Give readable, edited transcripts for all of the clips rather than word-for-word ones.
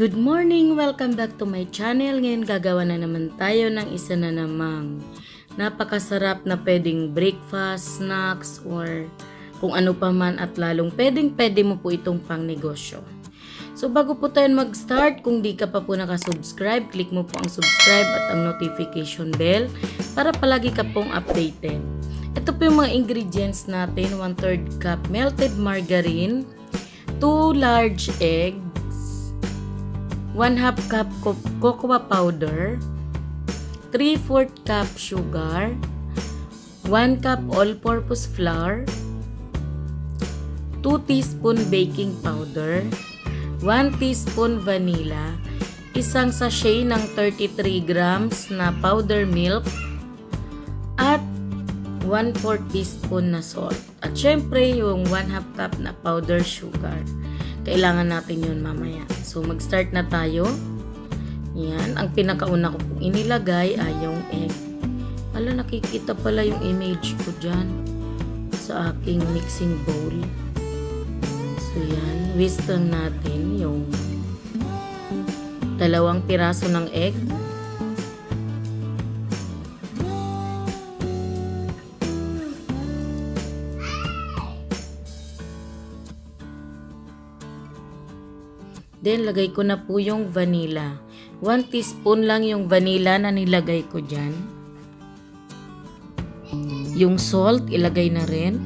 Good morning! Welcome back to my channel. Ngayon gagawa na naman tayo ng isa na namang napakasarap na pwedeng breakfast, snacks, or kung ano pa man, at lalong pwede mo po itong pang negosyo. So bago po tayo mag-start, kung di ka pa po nakasubscribe, click mo po ang subscribe at ang notification bell para palagi ka pong updated. Ito po yung mga ingredients natin: 1/3 cup melted margarine, 2 large eggs, 1/2 cup cocoa powder, 3/4 cup sugar, 1 cup all-purpose flour, 2 teaspoon baking powder, 1 teaspoon vanilla, isang sachet ng 33 grams na powder milk, at 1/4 teaspoon na salt. At syempre yung 1/2 cup na powder sugar. Kailangan natin yun mamaya. So, mag-start na tayo. Yan. Ang pinakauna ko pong inilagay ay yung egg. Ala, nakikita pala yung image ko dyan sa aking mixing bowl. So, yan. Whisk lang natin yung 2 piraso ng egg. Then, lagay ko na po yung vanilla. 1 teaspoon lang yung vanilla na nilagay ko dyan. Yung salt, ilagay na rin.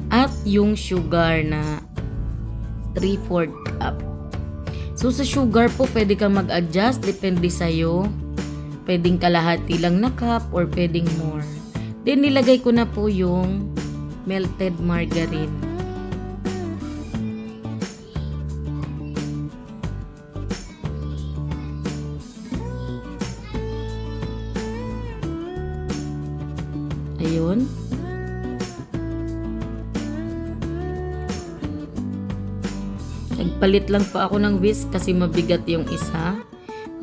At yung sugar na 3/4 cup. So, sa sugar po, pwede ka mag-adjust. Depende sa'yo. Pwedeng kalahati lang na cup or pwedeng more. Then, nilagay ko na po yung melted margarine. Ayun. Nagpalit lang pa ako ng whisk kasi mabigat yung isa.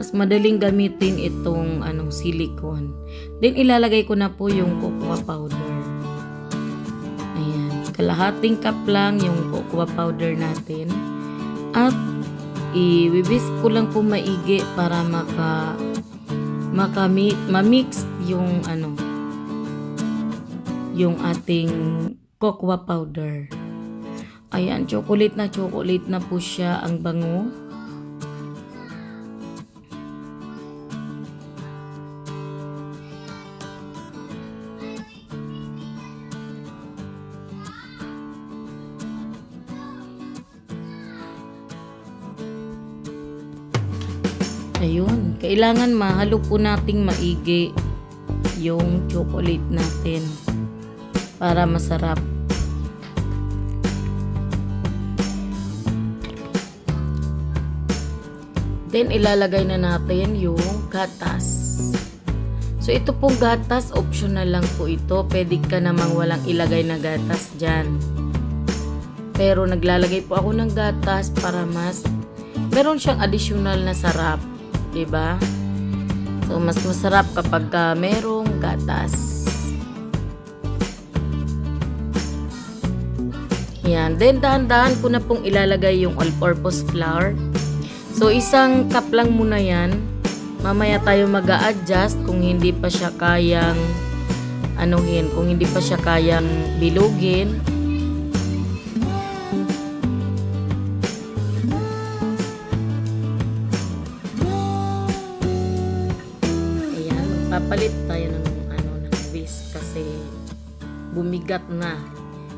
Mas madaling gamitin itong silicone. Then ilalagay ko na po yung cocoa powder. Ayan. Kalahating cup lang yung cocoa powder natin. At i-whisk ko lang po maigi para ma-mix yung ating cocoa powder. Ayan, chocolate na po siya, ang bango. Ayun, kailangan mahalo po nating maigi yung chocolate natin para masarap. Then, ilalagay na natin yung gatas. So, ito pong gatas, optional lang po ito. Pwede ka namang walang ilagay na gatas dyan. Pero, naglalagay po ako ng gatas para meron siyang additional na sarap. Diba? So, mas masarap kapag merong gatas. Yan. Then, dahan-dahan ko na pong ilalagay yung all-purpose flour. So, 1 cup lang muna yan. Mamaya tayo mag-a-adjust kung hindi pa siya kayang kung hindi pa siya kayang bilugin. Ayan. Magpapalit tayo ng whisk kasi bumigat na.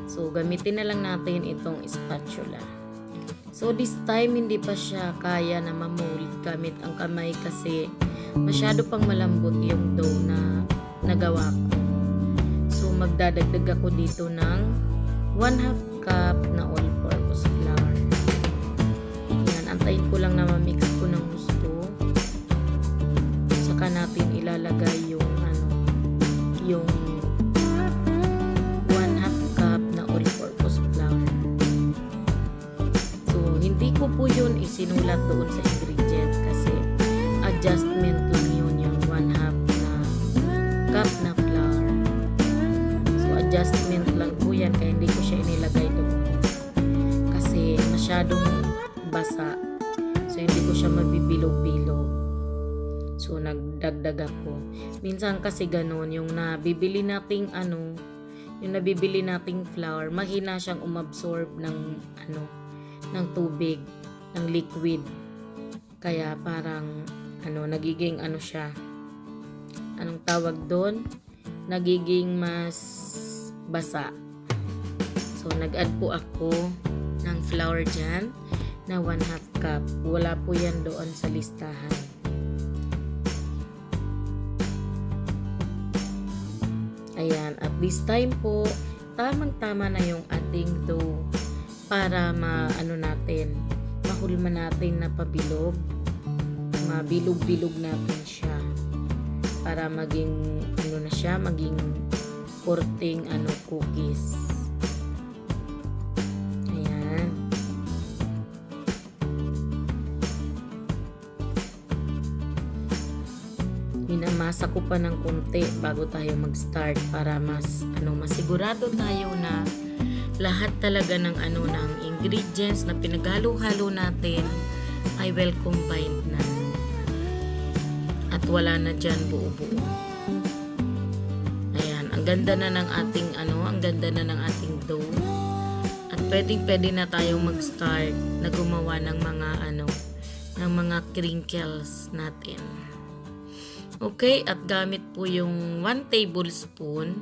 So, gamitin na lang natin itong spatula. So, this time, hindi pa siya kaya na ma-mold gamit ang kamay kasi masyado pang malambot yung dough na nagawa ko. So, magdadagdag ako dito ng 1/2 cup na all-purpose flour. Yan, antayin ko lang na ma-mix ko ng gusto. Saka natin ilalagay yung 1/2 cup na all-purpose flour. Hindi ko po yun isinulat doon sa ingredients kasi adjustment lang yun yung 1/2 na cup na flour. So, adjustment lang po yan kaya hindi ko siya inilagay doon kasi masyadong basa. So, hindi ko siya mabibilog-bilog. So, nagdagdag ako. Minsan kasi ganun, yung nabibili nating yung nabibili nating flour, mahina siyang umabsorb ng tubig, ng liquid. Kaya parang, nagiging siya. Anong tawag doon? Nagiging mas basa. So, nag-add po ako ng flour dyan na 1/2 cup. Wala po yan doon sa listahan. Ayan, at this time po, tamang-tama na yung ating dough para mahulma natin na pabilog. Mabilog-bilog natin siya para maging maging korting cookies. Ayan. Minamasa ko pa ng konti bago tayo mag-start para masigurado tayo na lahat talaga ng ng ingredients na pinaghalo-halo natin ay well combined na. At wala na dyan buo-buo. Ayan, ang ganda na ng ating dough. At pwede na tayong mag-start na gumawa ng mga crinkles natin. Okay, at gamit po yung 1 tablespoon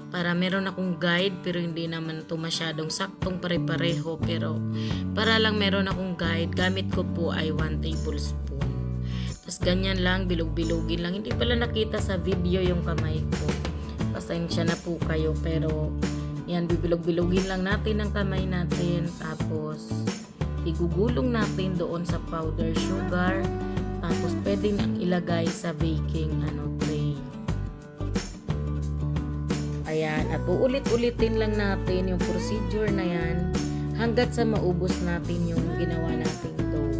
para meron akong guide, pero hindi naman to masyadong saktong pare-pareho, pero para lang meron akong guide, gamit ko po ay 1 tablespoon. Tapos ganyan lang, bilog-bilogin lang. Hindi pala nakita sa video yung kamay ko. Pasensya na po kayo, pero yan, bibilog-bilogin lang natin ang kamay natin. Tapos igugulong natin doon sa powder sugar. Tapos pwede nang ilagay sa baking tray. Ayan, at uulit-ulitin lang natin yung procedure na yan hanggat sa maubos natin yung ginawa nating dough.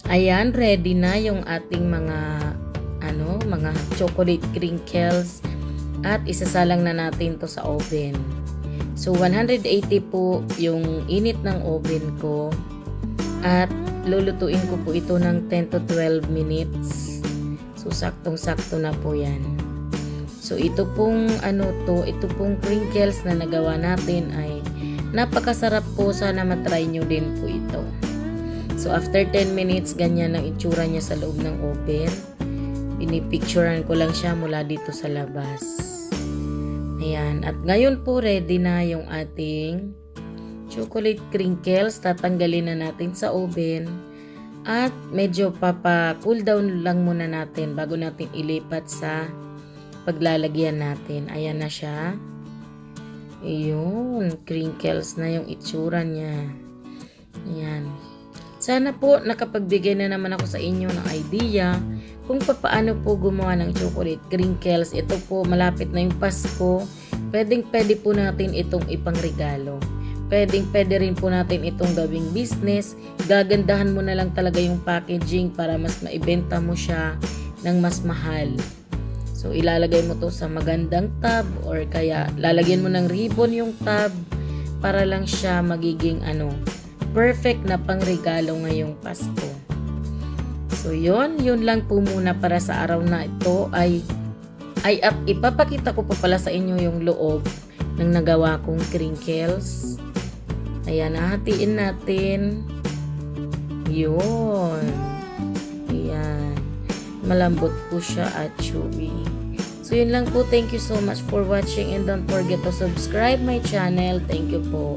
Ayan, ready na yung ating mga chocolate crinkles at isasalang na natin to sa oven. So 180 po yung init ng oven ko at lulutuin ko po ito ng 10 to 12 minutes. So saktong-sakto na po yan. So ito pong ito pong crinkles na nagawa natin ay napakasarap po. Sana matry nyo din po ito. So after 10 minutes, ganyan ang itsura niya sa loob ng oven. Pinipicturean ko lang siya mula dito sa labas. Ayan. At ngayon po ready na yung ating chocolate crinkles. Tatanggalin na natin sa oven. At medyo papa-cool down lang muna natin bago natin ilipat sa paglalagyan natin. Ayan na siya. Ayun, crinkles na yung itsura niya. Ayan. Sana po nakapagbigay na naman ako sa inyo ng idea kung paano po gumawa ng chocolate crinkles. Ito po, malapit na yung Pasko. Pwede po natin itong ipangregalo. Pwede rin po natin itong gawing business. Gagandahan mo na lang talaga yung packaging para mas maibenta mo siya ng mas mahal. So, ilalagay mo to sa magandang tub or kaya lalagyan mo ng ribbon yung tub para lang siya magiging perfect na pangregalo ngayong Pasko. So, yun lang po muna para sa araw na ito ay ipapakita ko pa pala sa inyo yung loob ng nagawa kong crinkles. Ayan, hahatiin natin. Yun. Ayan. Malambot po siya at chewy. So, yun lang po. Thank you so much for watching and don't forget to subscribe my channel. Thank you po.